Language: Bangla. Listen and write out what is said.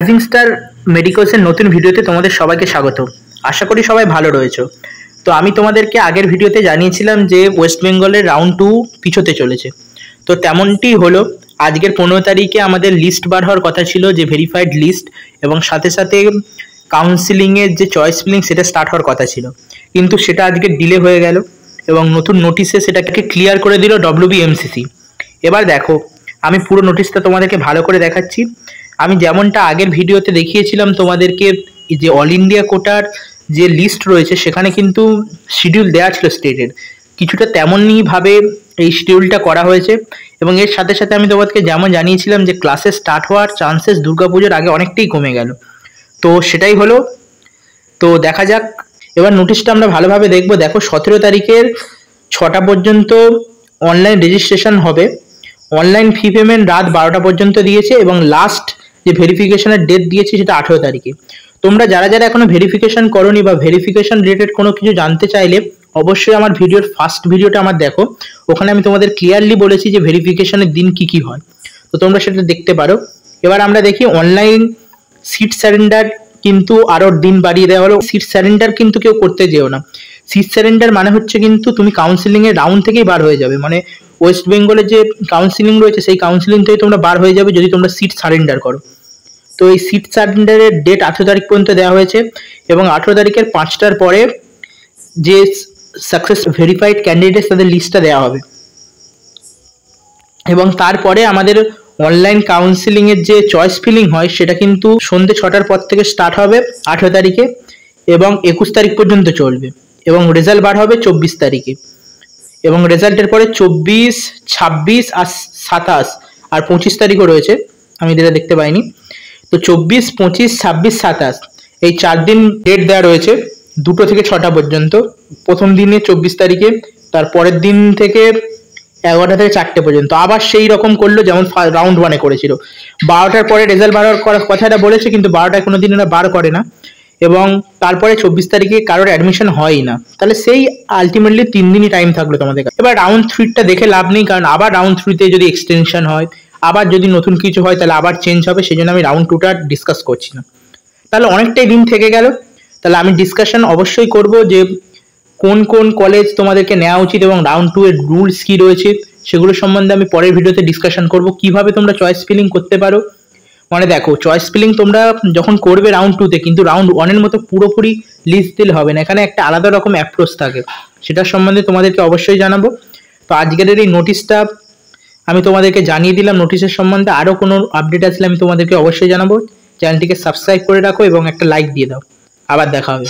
রাইজিং স্টার মেডিকোসের নতুন ভিডিওতে তোমাদের সবাইকে স্বাগত। আশা করি সবাই ভালো রয়েছো। তো আমি তোমাদেরকে আগের ভিডিওতে জানিয়েছিলাম যে ওয়েস্ট বেঙ্গলের রাউন্ড 2 পিছোতে চলেছে। তো তেমনটি হলো। আজকের 15 তারিখে আমাদের লিস্ট বার হওয়ার কথা ছিল, যে ভেরিফাইড লিস্ট, এবং সাথে সাথে কাউন্সিলিংয়ের যে চয়েস ফিলিং সেটা স্টার্ট হওয়ার কথা ছিল, কিন্তু সেটা আজকে ডিলে হয়ে গেল এবং নতুন নোটিশে সেটাকে ক্লিয়ার করে দিল WBMCC। এবার দেখো, আমি পুরো নোটিশটা তোমাদেরকে ভালো করে দেখাচ্ছি। আমি যেমনটা আগের ভিডিওতে দেখিয়েছিলাম তোমাদেরকে, যে অল ইন্ডিয়া কোটার যে লিস্ট রয়েছে সেখানে কিন্তু শিডিউল দেওয়া ছিল স্টেটের, কিছুটা তেমনই ভাবে এই শিডিউলটা করা হয়েছে। এবং এর সাথে সাথে আমি তোমাদেরকে যেমন জানিয়েছিলাম যে ক্লাসে স্টার্ট হওয়ার চান্সেস দুর্গাপুজোর আগে অনেকটাই কমে গেল, তো সেটাই হলো। তো দেখা যাক, এবার নোটিশটা আমরা ভালোভাবে দেখবো। দেখো, 17 তারিখের 6টা পর্যন্ত অনলাইন রেজিস্ট্রেশন হবে। অনলাইন ফি পেমেন্ট রাত 12টা পর্যন্ত দিয়েছে, এবং লাস্ট যে ভেরিফিকেশনের ডেট দিয়েছে সেটা 18 তারিখে। তোমরা যারা যারা এখনো ভেরিফিকেশন করোনি বা ভেরিফিকেশন রিলেটেড কোনো কিছু জানতে চাইলে অবশ্যই আমার ভিডিওর ফার্স্ট ভিডিওটা আমার দেখো, ওখানে আমি তোমাদের ক্লিয়ারলি বলেছি যে ভেরিফিকেশনের দিন কি কি হয়, তো তোমরা সেটা দেখতে পারো। এবার আমরা দেখি অনলাইন সিট স্যারেন্ডার কিন্তু আরও দিন বাড়িয়ে দেওয়া হলো। সিট স্যারেন্ডার কিন্তু কেউ করতে যেও না। সিট স্যারেন্ডার মানে হচ্ছে কিন্তু তুমি কাউন্সিলিংয়ের রাউন্ড থেকেই বার হয়ে যাবে, মানে ওয়েস্ট বেঙ্গলের যে কাউন্সিলিং রয়েছে সেই কাউন্সিলিং থেকে তোমরা বার হয়ে যাবে যদি তোমরা সিট সারেন্ডার করো। তো এই সিট সারেন্ডারের ডেট 18 তারিখ পর্যন্ত দেওয়া হয়েছে, এবং 18 তারিখের 5টার পরে যে সাকসেস ভেরিফাইড ক্যান্ডিডেট তাদের লিস্টটা দেওয়া হবে। এবং তারপরে আমাদের অনলাইন কাউন্সিলিংয়ের যে চয়েস ফিলিং হয় সেটা কিন্তু সন্ধ্যে 6টার পর থেকে স্টার্ট হবে 18 তারিখে, এবং 21 তারিখ পর্যন্ত চলবে, এবং রেজাল্ট বার হবে 24 তারিখে। এবং রেজাল্টের পরে 24, 26 আর 27 আর 25 তারিখও রয়েছে, আমি যেটা দেখতে পাইনি। তো 24, 25, 26, 27 এই 4 দিন ডেট দেওয়া রয়েছে, 2টো থেকে 6টা পর্যন্ত। প্রথম দিনে 24 তারিখে, তারপরের দিন থেকে 11টা থেকে 4টে পর্যন্ত। আবার সেই রকম করলো যেমন রাউন্ড 1-এ করেছিল। 12টার পরে রেজাল্ট বার করার কথাটা বলেছে, কিন্তু 12টায় কোনো দিন এরা বার করে না। এবং তারপরে 24 তারিখে কারোর অ্যাডমিশন হয়ই না। তাহলে সেই আলটিমেটলি 3 দিনই টাইম থাকলো তোমাদের কাছে। এবার রাউন্ড 3টা দেখে লাভ নেই, কারণ আবার রাউন্ড 3তে যদি এক্সটেনশন হয়, আবার যদি নতুন কিছু হয়, তাহলে আবার চেঞ্জ হবে। সেই জন্য আমি রাউন্ড 2টা ডিসকাস করছি না। তাহলে অনেকটাই দিন থেকে গেল। তাহলে আমি ডিসকাশন অবশ্যই করব যে কোন কোন কলেজ তোমাদেরকে নেওয়া উচিত এবং রাউন্ড 2 এর রুলস কী রয়েছে সেগুলো সম্বন্ধে আমি পরের ভিডিওতে ডিসকাশন করব। কিভাবে তোমরা চয়েস ফিলিং করতে পারো, মানে দেখো, চয়েস ফিলিং তোমরা যখন করবে রাউন্ড 2তে, কিন্তু রাউন্ড 1-এর মতো পুরোপুরি লিস্ট দিলে হবে না, এখানে একটা আলাদা রকম অ্যাপ্রোচ থাকে, সেটার সম্বন্ধে তোমাদেরকে অবশ্যই জানাবো। তো আজকের এই নোটিশটা আমি তোমাদেরকে জানিয়ে দিলাম। নোটিশের সম্বন্ধে আরও কোনো আপডেট আসলে আমি তোমাদেরকে অবশ্যই জানাবো। চ্যানেলটিকে সাবস্ক্রাইব করে রাখো এবং একটা লাইক দিয়ে দাও। আবার দেখা হবে।